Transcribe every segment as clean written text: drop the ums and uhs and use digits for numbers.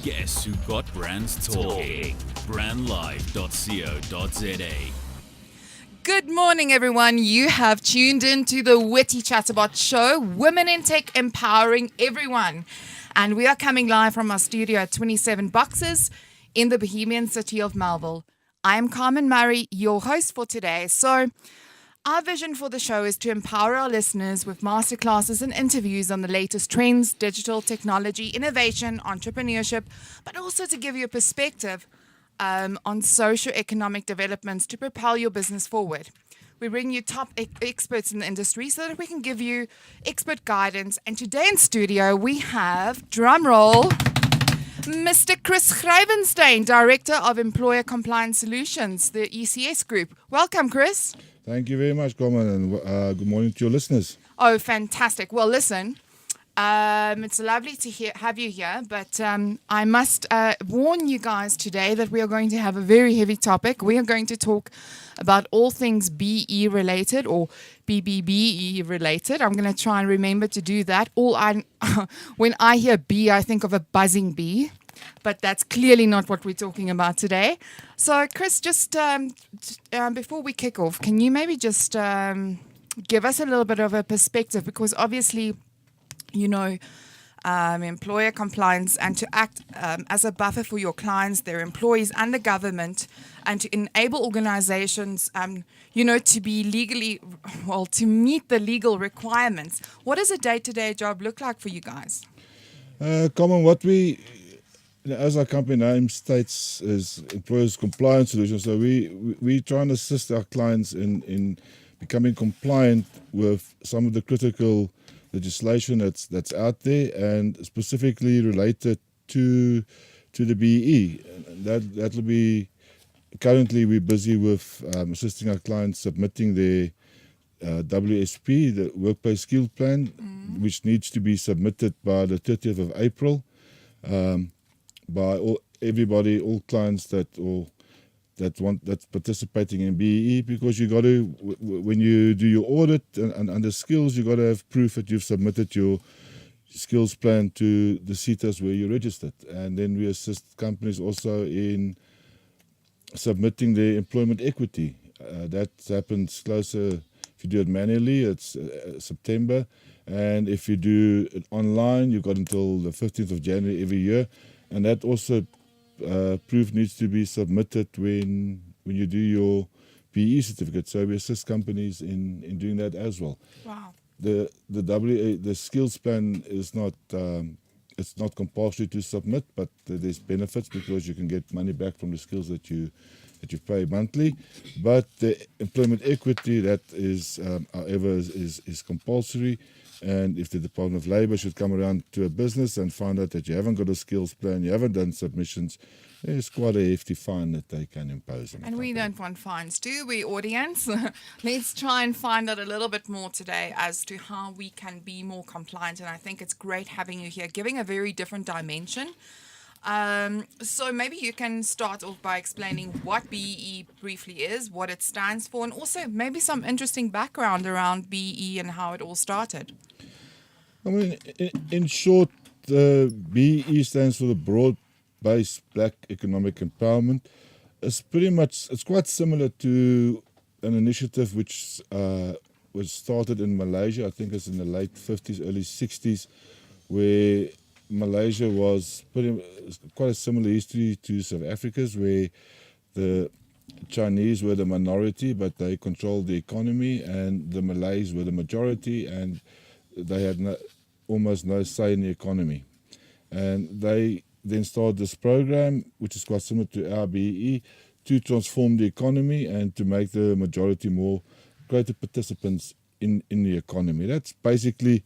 Guess who got brands talking? Brandlive.co.za. Good morning, everyone. You have tuned in to the WITEE Chatterbots show, Women in Tech Empowering Everyone. And we are coming live from our studio at 27 Boxes in the Bohemian city of Melville. I am Carmen Murray, your host for today. So, our vision for the show is to empower our listeners with masterclasses and interviews on the latest trends, digital technology, innovation, entrepreneurship, but also to give you a perspective on socio-economic developments to propel your business forward. We bring you top experts in the industry so that we can give you expert guidance. And today in studio, we have, drumroll, Mr. Chris Gryvenstein, Director of Employer Compliance Solutions, the ECS Group. Welcome, Chris. Thank you very much, Carmen, and good morning to your listeners. Oh, fantastic. Well, listen, it's lovely to have you here, but I must warn you guys today that we are going to have a very heavy topic. We are going to talk about all things BE related or BBBE related. I'm going to try and remember to do that. When I hear bee, I think of a buzzing bee. But that's clearly not what we're talking about today. So, Chris, just before we kick off, can you maybe just give us a little bit of a perspective? Because obviously, you know, employer compliance and to act as a buffer for your clients, their employees and the government, and to enable organizations, to be to meet the legal requirements. What does a day-to-day job look like for you guys? Carmen, what we... As our company name states, is Employers Compliance Solutions. So we try and assist our clients in becoming compliant with some of the critical legislation that's out there, and specifically related to the BE. That'll be currently we're busy with assisting our clients submitting their WSP, the Workplace Skill Plan, which needs to be submitted by the 30th of April. By all clients that's participating in BEE, because you got to, when you do your audit and under skills, you got to have proof that you've submitted your skills plan to the CETAs where you're registered. And then we assist companies also in submitting their employment equity. That happens closer. If you do it manually, it's September, and if you do it online, you've got until the 15th of January every year. And that also proof needs to be submitted when you do your BE certificate. So we assist companies in doing that as well. Wow. The skills plan is not it's not compulsory to submit, but there's benefits because you can get money back from the skills that you pay monthly. But the employment equity, that is however is compulsory. And if the Department of Labour should come around to a business and find out that you haven't got a skills plan, you haven't done submissions, there's quite a hefty fine that they can impose on. And we don't want fines, do we, audience? Let's try and find out a little bit more today as to how we can be more compliant. And I think it's great having you here, giving a very different dimension. So maybe you can start off by explaining what BE briefly is, what it stands for, and also maybe some interesting background around BE and how it all started. I mean, in short, the BE stands for the Broad-Based Black Economic Empowerment. It's quite similar to an initiative which was started in Malaysia. I think it's in the late 50s, early 60s, where Malaysia was quite a similar history to South Africa's, where the Chinese were the minority, but they controlled the economy, and the Malays were the majority, and they had almost no say in the economy. And they then started this program, which is quite similar to our BE, to transform the economy and to make the majority greater participants in the economy. That's basically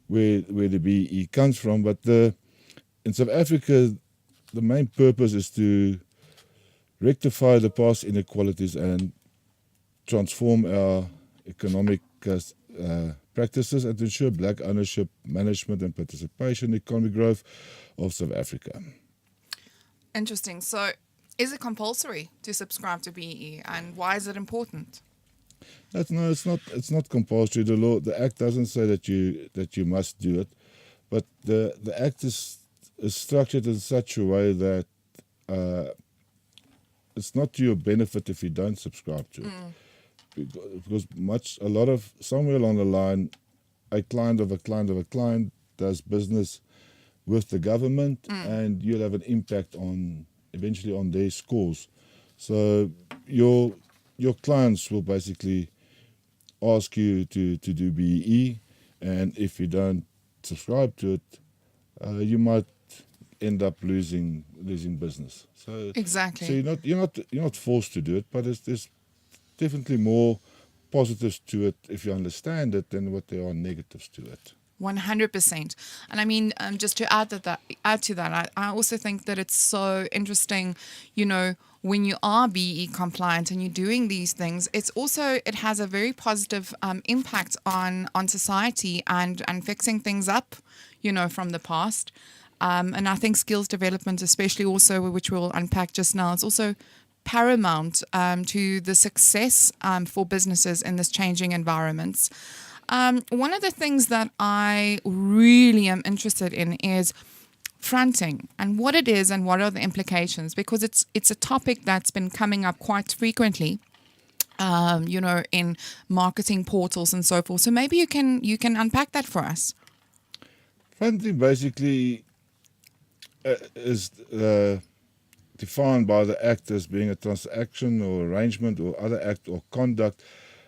where the BE comes from. But in South Africa, the main purpose is to rectify the past inequalities and transform our economic practices and to ensure black ownership, management and participation in the economic growth of South Africa. Interesting. So is it compulsory to subscribe to BE, and why is it important? It's not compulsory. The Act doesn't say that you must do it, But the act is structured in such a way that it's not to your benefit if you don't subscribe to it. Because somewhere along the line, a client of a client of a client does business with the government, and you'll have an impact eventually on their scores. So your clients will basically ask you to do BEE, and if you don't subscribe to it, you might end up losing business. So Exactly. So you're not forced to do it, but there's definitely more positives to it if you understand it than what there are negatives to it. 100%. And I mean, just to add to that, I also think that it's so interesting, when you are BE compliant and you're doing these things, it has a very positive impact on society and fixing things up, from the past. And I think skills development, especially also, which we'll unpack just now, is also paramount to the success for businesses in this changing environments. One of the things that I really am interested in is fronting and what it is and what are the implications, because it's a topic that's been coming up quite frequently, in marketing portals and so forth. So maybe you can unpack that for us. Fronting basically is defined by the act as being a transaction or arrangement or other act or conduct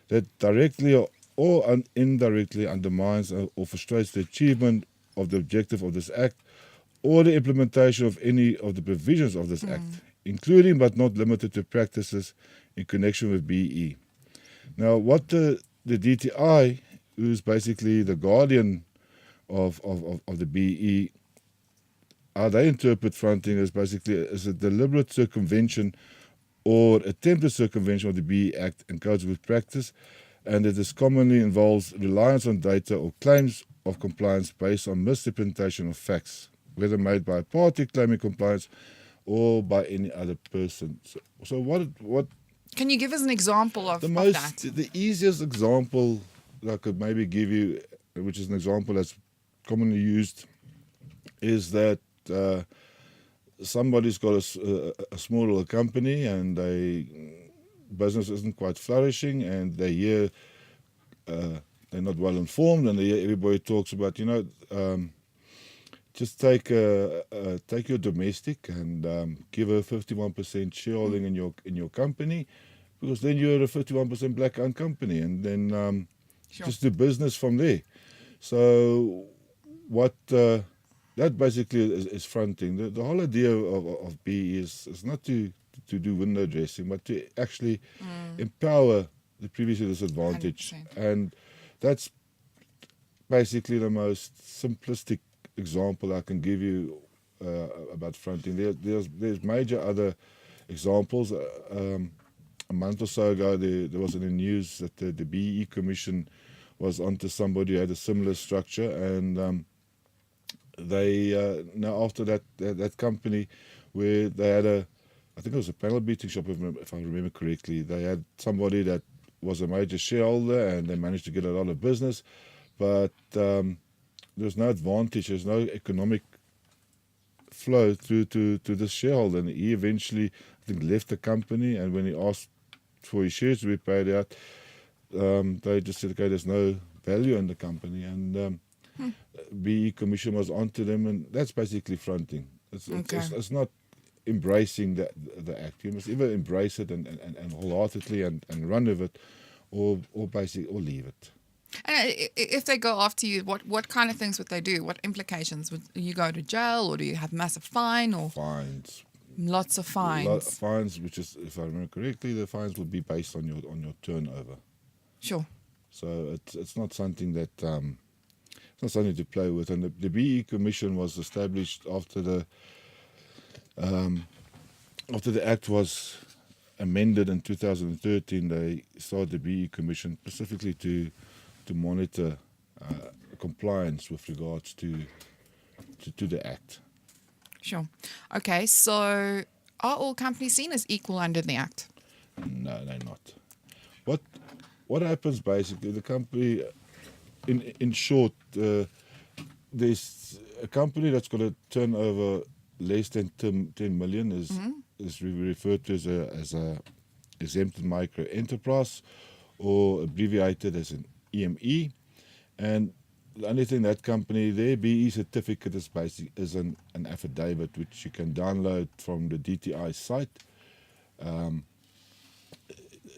that directly or indirectly undermines or frustrates the achievement of the objective of this act or the implementation of any of the provisions of this act, including but not limited to practices in connection with BE. Now, what the DTI, who's basically the guardian of the BE, how they interpret fronting as basically as a deliberate circumvention or attempted circumvention of the BE Act and codes with practice, and it is commonly involves reliance on data or claims of compliance based on misrepresentation of facts, whether made by a party claiming compliance or by any other person. So what Can you give us an example of that? The easiest example that I could maybe give you, which is an example that's commonly used, is that somebody's got a small little company and business isn't quite flourishing, and they hear they're not well informed, and they hear everybody talks about, just take your domestic and give her 51% shareholding in your company, because then you're a 51% black-owned company, and then just do business from there. So what that basically is fronting. The whole idea of BE is not to do window dressing, but to actually empower the previously disadvantaged. 100%. And that's basically the most simplistic example I can give you about fronting. There's major other examples. A month or so ago, there was in the news that the BE Commission was onto somebody who had a similar structure, and they now after that company where they had I think it was a panel beating shop, if I remember correctly. They had somebody that was a major shareholder, and they managed to get a lot of business, but there's no advantage, there's no economic flow through to this shareholder, and he eventually, I think, left the company, and when he asked for his shares to be paid out, they just said, okay, there's no value in the company, and BE Commission was onto them, and that's basically fronting. It's not embracing the act. You must either embrace it and wholeheartedly and run with it, or leave it. And if they go after you, what kind of things would they do? What implications? Would you go to jail, or do you have massive fine, or Fines? Lots of fines. Fines, which is, if I remember correctly, the fines would be based on your turnover. Sure. So it's not something that it's not something to play with. And the BE Commission was established after the Act was amended in 2013. They started the BE Commission specifically to monitor compliance with regards to the Act. Sure. Okay, so are all companies seen as equal under the Act? No, they're not. What happens basically, the company, in short, there's a company that's got a turnover less than 10 million is referred to as a exempted micro enterprise, or abbreviated as an EME. And the only thing that company, their BE certificate is an affidavit which you can download from the DTI site.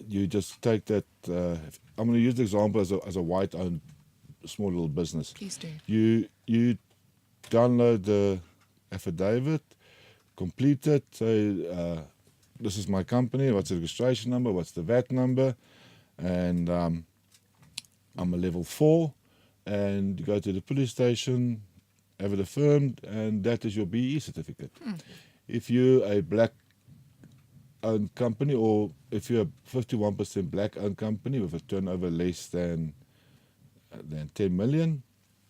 You just take that. I'm going to use the example as a white-owned small little business. Please do. You download the affidavit, complete it, say this is my company, what's the registration number, what's the VAT number, and I'm a level 4, and you go to the police station, have it affirmed, and that is your BE certificate. If you're a black-owned company, or if you're a 51% black-owned company with a turnover less than 10 million,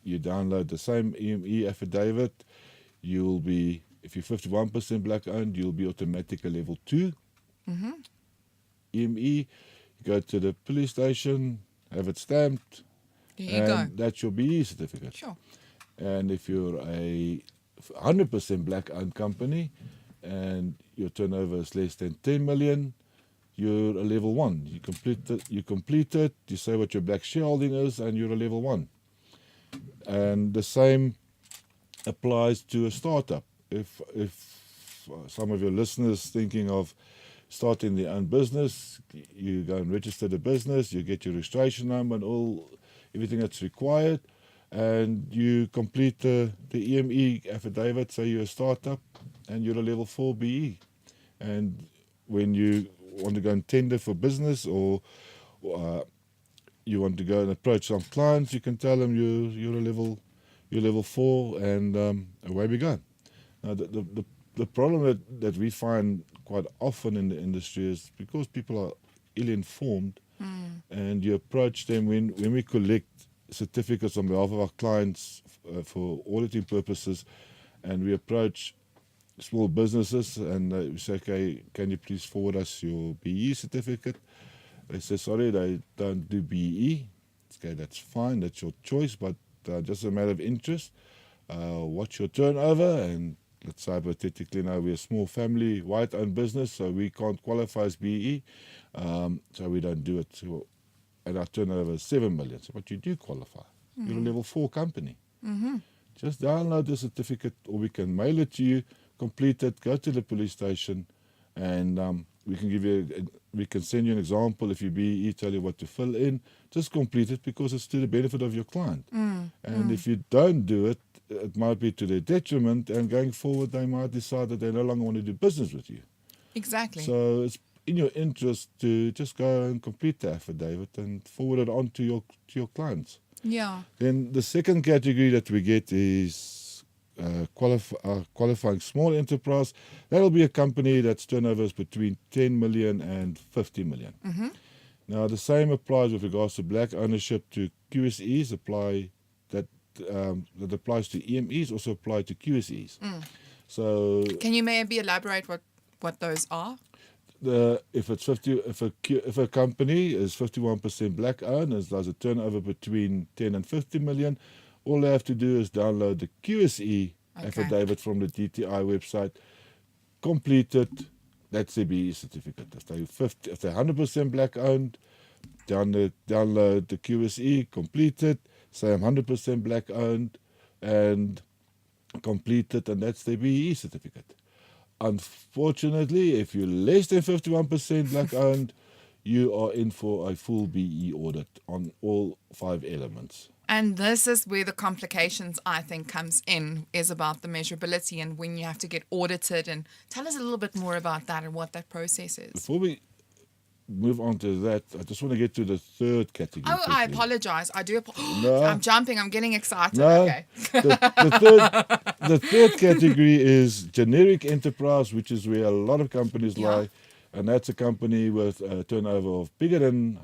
you download the same EME affidavit. You'll be, if you're 51% black-owned, you'll be automatically level 2 EME. You go to the police station, have it stamped, There you go. and that's your BE certificate. Sure. And if you're a 100% black-owned company and your turnover is less than 10 million, you're a level 1. You complete it, you say what your black shareholding is, and you're a level 1. And the same applies to a startup. If some of your listeners thinking of starting their own business, you go and register the business, you get your registration number and everything that's required, and you complete the EME affidavit, say you're a startup and you're a level 4 BE. And when you want to go and tender for business, or you want to go and approach some clients, you can tell them you're a level 4, and away we go. Now the problem that we find quite often in the industry is because people are ill-informed, and you approach them when we collect certificates on behalf of our clients for auditing purposes, and we approach small businesses and we say, okay, can you please forward us your BE certificate? They say, sorry, they don't do BE. Okay, that's fine, that's your choice, but just a matter of interest. What's your turnover? And let's say hypothetically now we're a small family, white-owned business, so we can't qualify as BE, so we don't do it. So, and our turnover is 7 million. So, but you do qualify. You're a level 4 company. Just download the certificate, or we can mail it to you, complete it, go to the police station, and we can send you an example. If you BE, tell you what to fill in, just complete it, because it's to the benefit of your client. And if you don't do it, it might be to their detriment, and going forward they might decide that they no longer want to do business with you. Exactly. So it's in your interest to just go and complete the affidavit and forward it on to your clients. Yeah. Then the second category that we get is qualifying small enterprise. That'll be a company that's turnover is between 10 million and 50 million. Now the same applies with regards to black ownership to QSEs. That applies to EMEs, also apply to QSEs. So Can you maybe elaborate what those are? If a company is 51% black owned and does a turnover between 10 and 50 million, all they have to do is download the QSE affidavit from the DTI website, complete it. That's their BE certificate. If they're 100% black owned, download the QSE, complete it, say I'm 100% black owned, and complete it, and that's their BE certificate. Unfortunately, if you're less than 51% black owned, you are in for a full BE audit on all 5 elements. And this is where the complications, I think, comes in, is about the measurability and when you have to get audited. And tell us a little bit more about that and what that process is. Before we move on to that, I just want to get to the third category. Oh, quickly. I apologize. No. I'm jumping. I'm getting excited. No, Okay. the third category is generic enterprise, which is where a lot of companies lie, and that's a company with a turnover of bigger than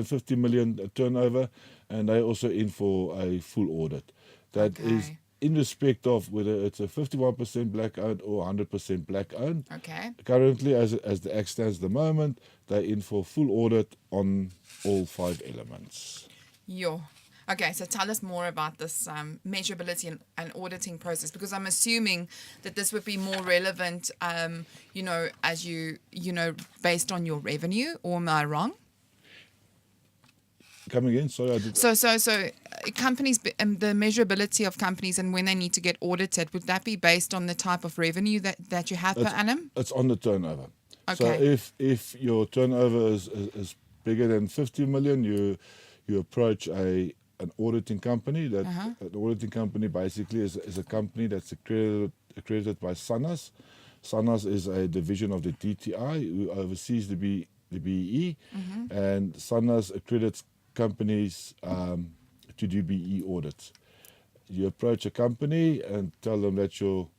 50 million turnover, and they're also in for a full audit. That is in respect of whether it's a 51% black owned or 100% black owned. Okay. Currently, as the Act stands at the moment, they're in for full audit on all 5 elements. Yo. Okay, so tell us more about this measurability and auditing process, because I'm assuming that this would be more relevant, as based on your revenue, or am I wrong? Come again? Sorry, I did. So companies, the measurability of companies and when they need to get audited, would that be based on the type of revenue that you have per annum? It's on the turnover. Okay. So if your turnover is bigger than 50 million, you approach an auditing company. That an auditing company basically is a company that's accredited by SANAS. SANAS is a division of the DTI who oversees the BEE, and SANAS accredits companies to do BE audits. You approach a company and tell them that's your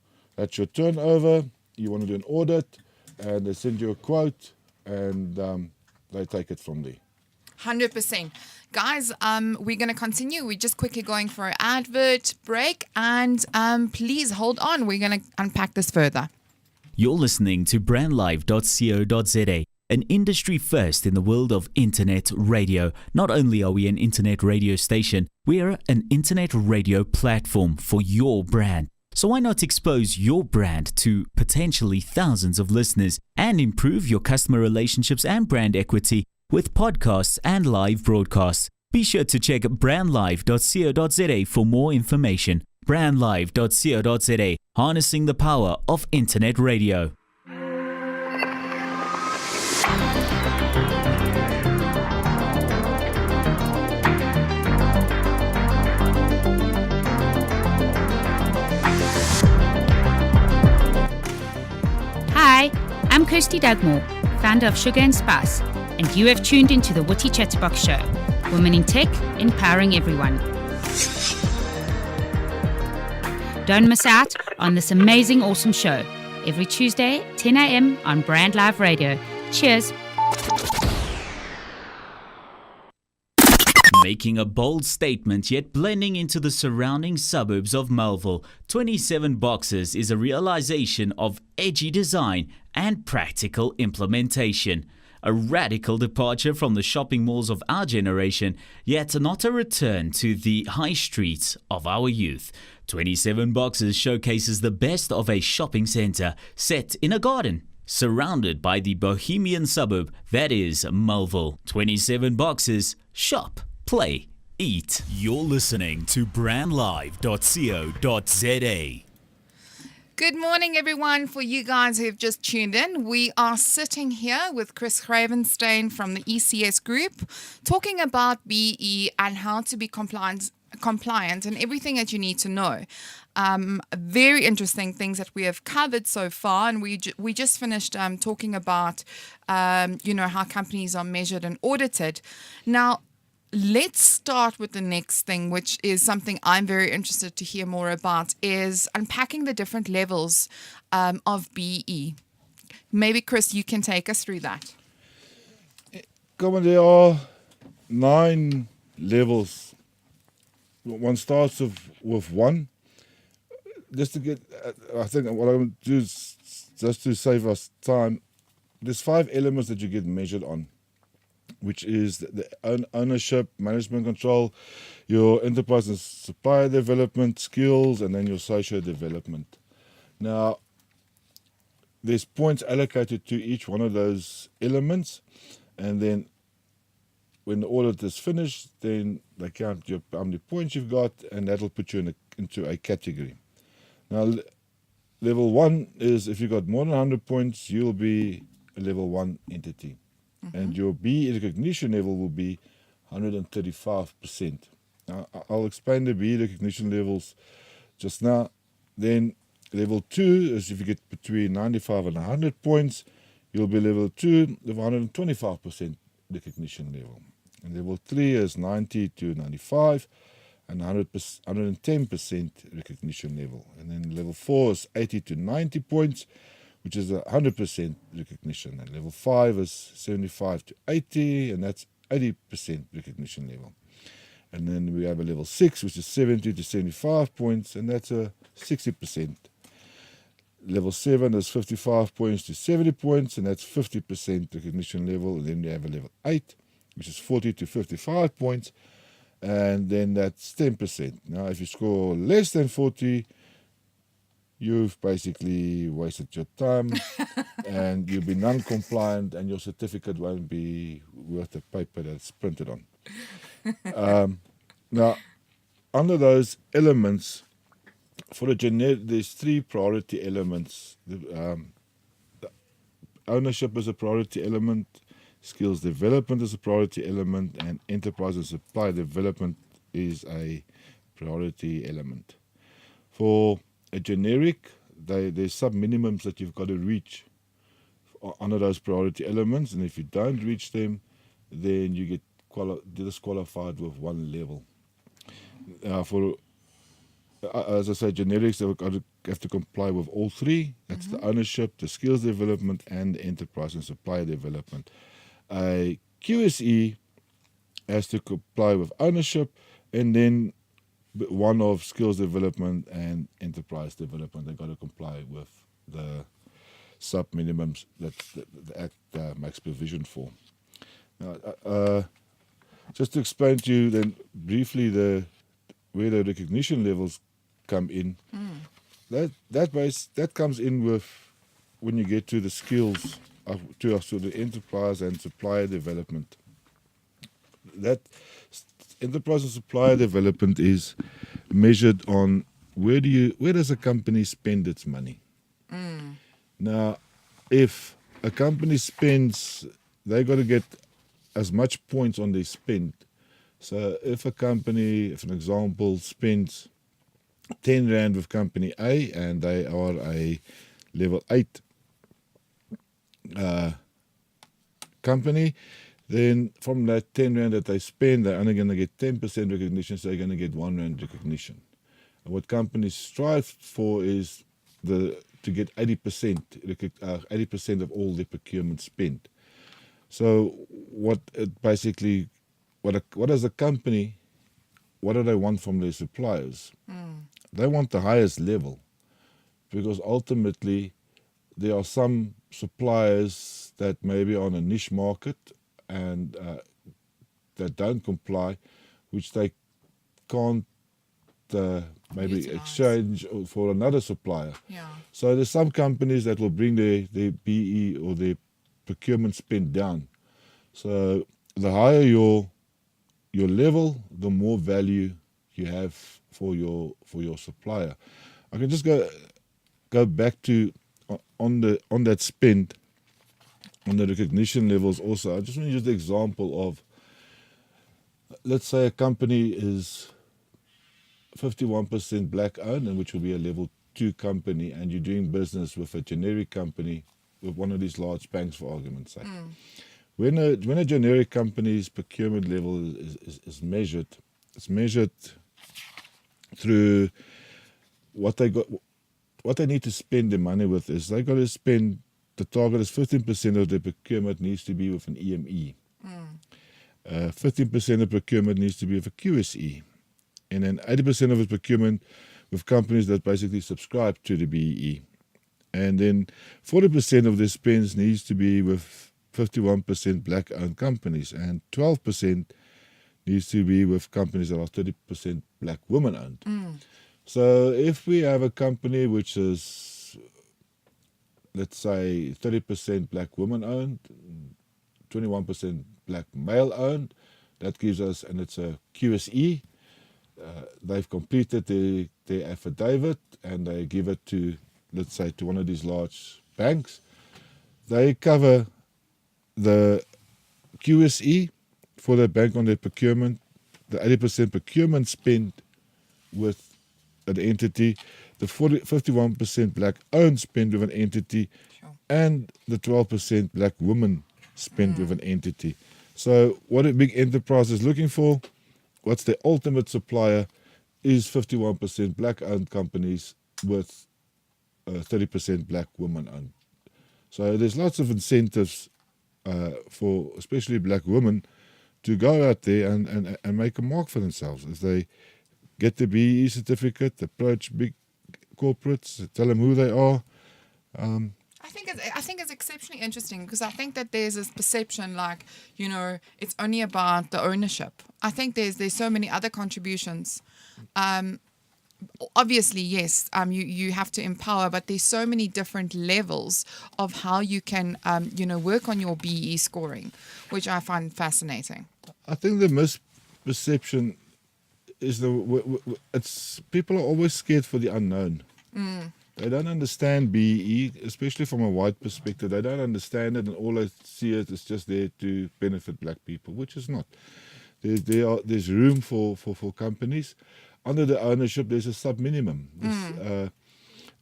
turnover, you want to do an audit, and they send you a quote, and they take it from there. 100%. Guys, we're going to continue. We're just quickly going for an advert break, and please hold on. We're going to unpack this further. You're listening to brandlive.co.za, an industry first in the world of internet radio. Not only are we an internet radio station, we are an internet radio platform for your brand. So why not expose your brand to potentially thousands of listeners and improve your customer relationships and brand equity with podcasts and live broadcasts? Be sure to check brandlive.co.za for more information. brandlive.co.za, harnessing the power of internet radio. Hi, I'm Kirsty Dugmore, founder of Sugar and Spice, and you have tuned into the WITEE Chatterbots show. Women in tech, empowering everyone. Don't miss out on this amazing, awesome show. Every Tuesday, 10 a.m. on Brand Live Radio. Cheers. Making a bold statement yet blending into the surrounding suburbs of Melville, 27 Boxes is a realization of edgy design and practical implementation. A radical departure from the shopping malls of our generation, yet not a return to the high streets of our youth. 27 Boxes showcases the best of a shopping centre set in a garden, surrounded by the bohemian suburb that is Melville. 27 Boxes, shop, play, eat. You're listening to brandlive.co.za. Good morning, everyone. For you guys who have just tuned in, we are sitting here with Chris Gryvenstein from the ECS Group, talking about BE and how to be compliant and everything that you need to know. Very interesting things that we have covered so far, and we just finished talking about how companies are measured and audited. Now, let's start with the next thing, which is something I'm very interested to hear more about, is unpacking the different levels of BE. Maybe, Chris, you can take us through that. Carmen, there are 9 levels. One starts with 1. Just to get, I think what I'm going to do is, just to save us time, there's 5 elements that you get measured on, which is the ownership, management control, your enterprise and supplier development skills, and then your social development. Now, there's points allocated to each one of those elements, and then when the audit is finished, then they count how many points you've got, and that'll put you into a category. Now, level 1 is if you've got more than 100 points, you'll be a level 1 entity. And your BE recognition level will be 135%. Now, I'll explain the BE recognition levels just now. Then level 2 is if you get between 95 and 100 points, you'll be level 2 with 125% recognition level. And level 3 is 90 to 95 and 110% recognition level. And then level 4 is 80 to 90 points, which is 100% recognition. And level 5 is 75 to 80, and that's 80% recognition level. And then we have a level 6, which is 70 to 75 points, and that's a 60%. Level 7 is 55 points to 70 points, and that's 50% recognition level. And then we have a level 8, which is 40 to 55 points, and then that's 10%. Now, if you score less than 40, you've basically wasted your time and you'll be non-compliant and your certificate won't be worth the paper that it's printed on. Now, under those elements, for the generic, there's 3 priority elements. The ownership is a priority element, skills development is a priority element, and enterprise and supply development is a priority element. For a generic, there's sub-minimums that you've got to reach under those priority elements, and if you don't reach them, then you get disqualified with 1 level. For as I say, generics, they have to comply with all 3. That's the ownership, the skills development, and the enterprise and supplier development. A QSE has to comply with ownership, and then one of skills development and enterprise development. They've got to comply with the sub-minimums that the Act makes provision for. Now, just to explain to you then briefly where the recognition levels come in. That comes in with when you get to the skills to the enterprise and supplier development. That enterprise and supplier development is measured on where does a company spend its money. Now, if a company spends, they got to get as much points on their spend. So if a company, if an example, spends 10 Rand with company A and they are a level 8 company, then from that 10 Rand that they spend, they're only going to get 10% recognition, so they're going to get 1 Rand recognition. And what companies strive for is to get 80% of all their procurement spent. So what does a company, what do they want from their suppliers? They want the highest level, because ultimately there are some suppliers that may be on a niche market and that don't comply, which they can't maybe Utilize. exchange for another supplier. Yeah. So there's some companies that will bring their BE or their procurement spend down. So the higher your level, the more value you have for your supplier. I can just go back to on that spend, on the recognition levels also. I just want to use the example of, let's say a company is 51% black owned, and which will be a level 2 company, and you're doing business with a generic company, with one of these large banks, for argument's sake. When a generic company's procurement level is measured, it's measured through what they need to spend their money with. Is they got to spend, the target is 15% of their procurement needs to be with an EME. 15% of procurement needs to be with a QSE. And then 80% of its procurement with companies that basically subscribe to the BEE. And then 40% of their spends needs to be with 51% black-owned companies, and 12% needs to be with companies that are 30% black women-owned. So if we have a company which is, let's say, 30% black women-owned, 21% black male-owned, that gives us, and it's a QSE, they've completed their affidavit and they give it to, let's say, to one of these large banks. They cover the QSE for the bank on their procurement, the 80% procurement spend with an entity, the 51% black owned spend with an entity, and the 12% black women spend with an entity. So what a big enterprise is looking for, what's the ultimate supplier, is 51% black owned companies with 30% black women owned. So there's lots of incentives for especially black women to go out there and make a mark for themselves. As they get the BEE certificate, approach big corporates, tell them who they are, I think it's exceptionally interesting because I think that there's this perception like, it's only about the ownership. I think there's so many other contributions. Obviously, yes, you have to empower, but there's so many different levels of how you can, work on your BE scoring, which I find fascinating. I think the misperception is it's people are always scared for the unknown. They don't understand BE, especially from a white perspective. They don't understand it, and all they see it is just there to benefit black people, which is not. There's room for companies. Under the ownership, there's a sub-minimum.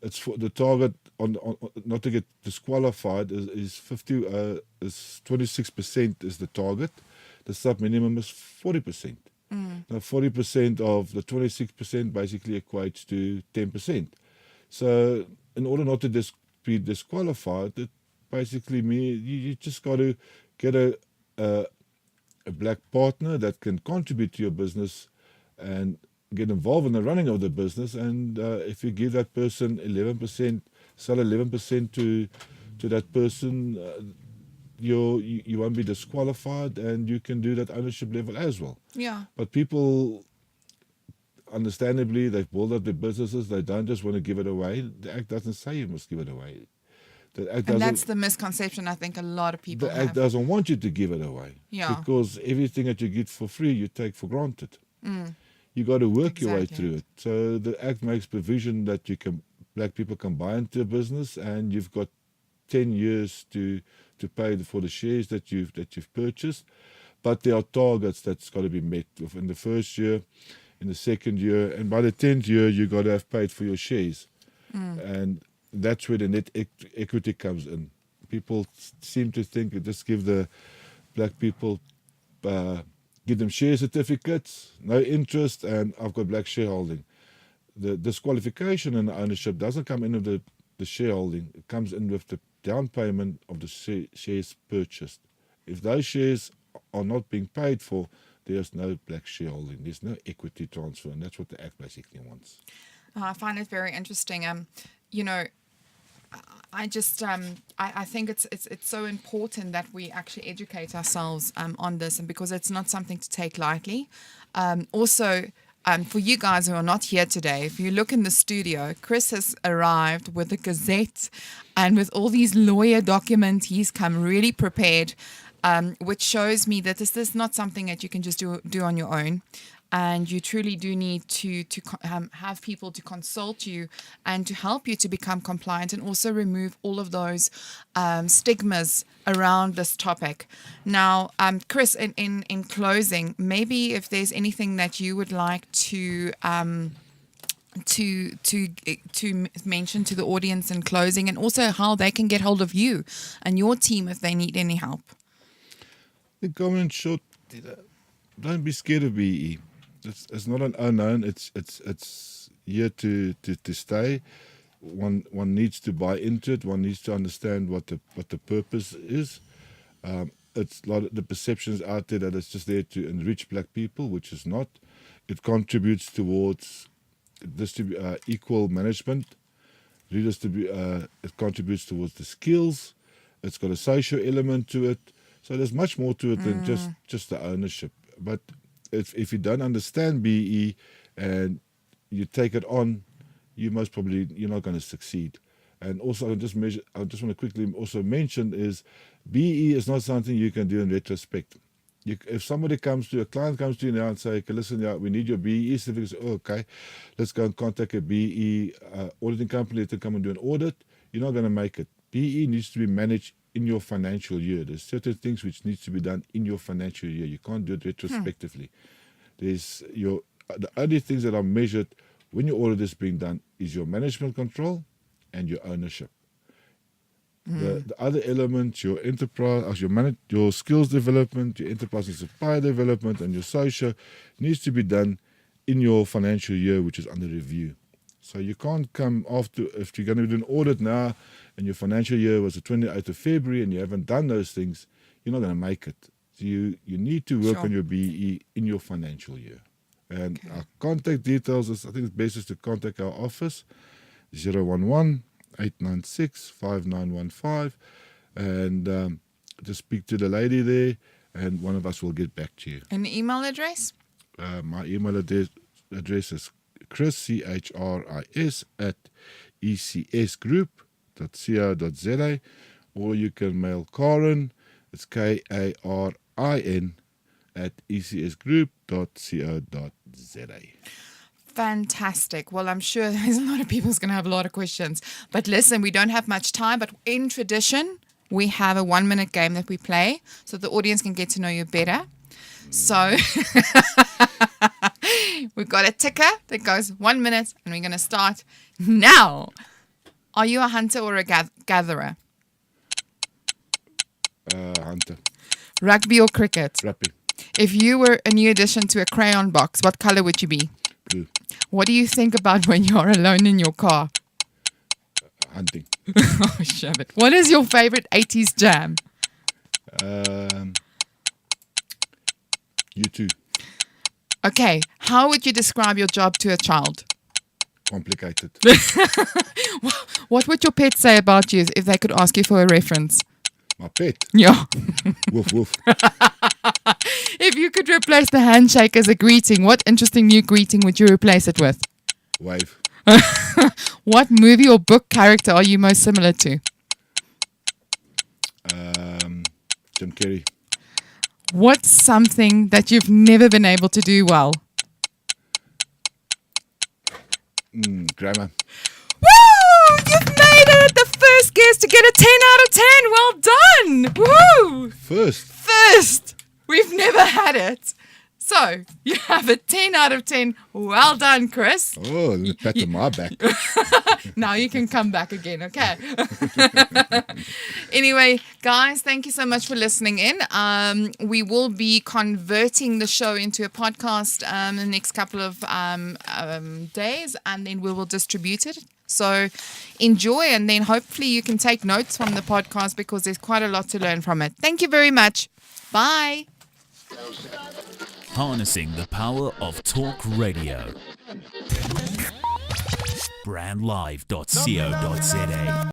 It's for the target on not to get disqualified is 26% is the target. The sub-minimum is 40%. Now 40% of the 26% basically equates to 10%. So in order not to be disqualified, it basically means you just got to get a black partner that can contribute to your business and get involved in the running of the business. And if you give that person 11%, sell 11% to that person, you won't be disqualified, and you can do that ownership level as well. Yeah. But people, understandably, they've built up their businesses. They don't just want to give it away. The Act doesn't say you must give it away. And that's the misconception I think a lot of people The have. Act doesn't want you to give it away. Yeah. Because everything that you get for free, you take for granted. You got to work your way Exactly. through it. So the Act makes provision that black people can buy into a business, and you've got 10 years to pay for the shares that you've purchased. But there are targets that's got to be met within the first year, in the second year, and by the 10th year, you got to have paid for your shares. And that's where the net equity comes in. People seem to think that just give the black people, give them share certificates, no interest, and I've got black shareholding. The disqualification and the ownership doesn't come in with the shareholding. It comes in with the down payment of the shares purchased. If those shares are not being paid for, there's no black shareholding. There's no equity transfer, and that's what the Act basically wants. I find it very interesting. I just I think it's so important that we actually educate ourselves on this, and because it's not something to take lightly. Also, for you guys who are not here today, if you look in the studio, Chris has arrived with a gazette and with all these lawyer documents. He's come really prepared, which shows me that this is not something that you can just do on your own. And you truly do need to have people to consult you and to help you to become compliant, and also remove all of those stigmas around this topic. Now, Chris, in closing, maybe if there's anything that you would like to mention to the audience in closing, and also how they can get hold of you and your team if they need any help. The comment short, don't be scared of BE. It's not an unknown. It's here to stay. One needs to buy into it. One needs to understand what the purpose is. It's a lot of the perceptions out there that it's just there to enrich black people, which is not. It contributes towards equal management. It contributes towards the skills. It's got a social element to it. So there's much more to it than just the ownership. But if you don't understand BE and you take it on, you're not going to succeed. And also, I just want to quickly also mention is BE is not something you can do in retrospect. If a client comes to you now and say, okay, listen, we need your BE certificate, okay, let's go and contact a BE auditing company to come and do an audit, you're not going to make it. BE needs to be managed in your financial year. There's certain things which needs to be done in your financial year. You can't do it retrospectively. The only things that are measured when your audit is being done is your management control and your ownership. The other elements, your enterprise, your skills development, your enterprise and supplier development, and your social needs to be done in your financial year, which is under review. So you can't come after, if you're going to do an audit now and your financial year was the 28th of February and you haven't done those things, you're not going to make it. So you need to work on your BE in your financial year. And our contact details, I think it's best is to contact our office, 011 0896-5915, and just speak to the lady there, and one of us will get back to you. An email address? My email address is Chris, CHRIS, @ecsgroup.co.za, or you can mail Karen, it's KARIN, @ecsgroup.co.za. Fantastic. Well, I'm sure there's a lot of people who's going to have a lot of questions. But listen, we don't have much time, but in tradition, we have a 1-minute game that we play so the audience can get to know you better. So we've got a ticker that goes 1 minute, and we're going to start now. Are you a hunter or a gatherer? Hunter. Rugby or cricket? Rugby. If you were a new addition to a crayon box, what color would you be? Blue. What do you think about when you're alone in your car? Hunting. Oh, shove it. What is your favorite 80s jam? You too. Okay, how would you describe your job to a child? Complicated. What would your pet say about you if they could ask you for a reference? My pet. Yeah. Woof woof. If you could replace the handshake as a greeting, what interesting new greeting would you replace it with? Wave. What movie or book character are you most similar to? Jim Carrey. What's something that you've never been able to do well? Grammar. Woo! You've made it! The first guest to get a 10 out of 10. Well done! Woo! First! We've never had it. So, you have a 10 out of 10. Well done, Chris. Oh, let me pat on my back. Now you can come back again, okay? Anyway, guys, thank you so much for listening in. We will be converting the show into a podcast in the next couple of days, and then we will distribute it. So enjoy, and then hopefully you can take notes from the podcast because there's quite a lot to learn from it. Thank you very much. Bye. Harnessing the power of talk radio. Brandlive.co.za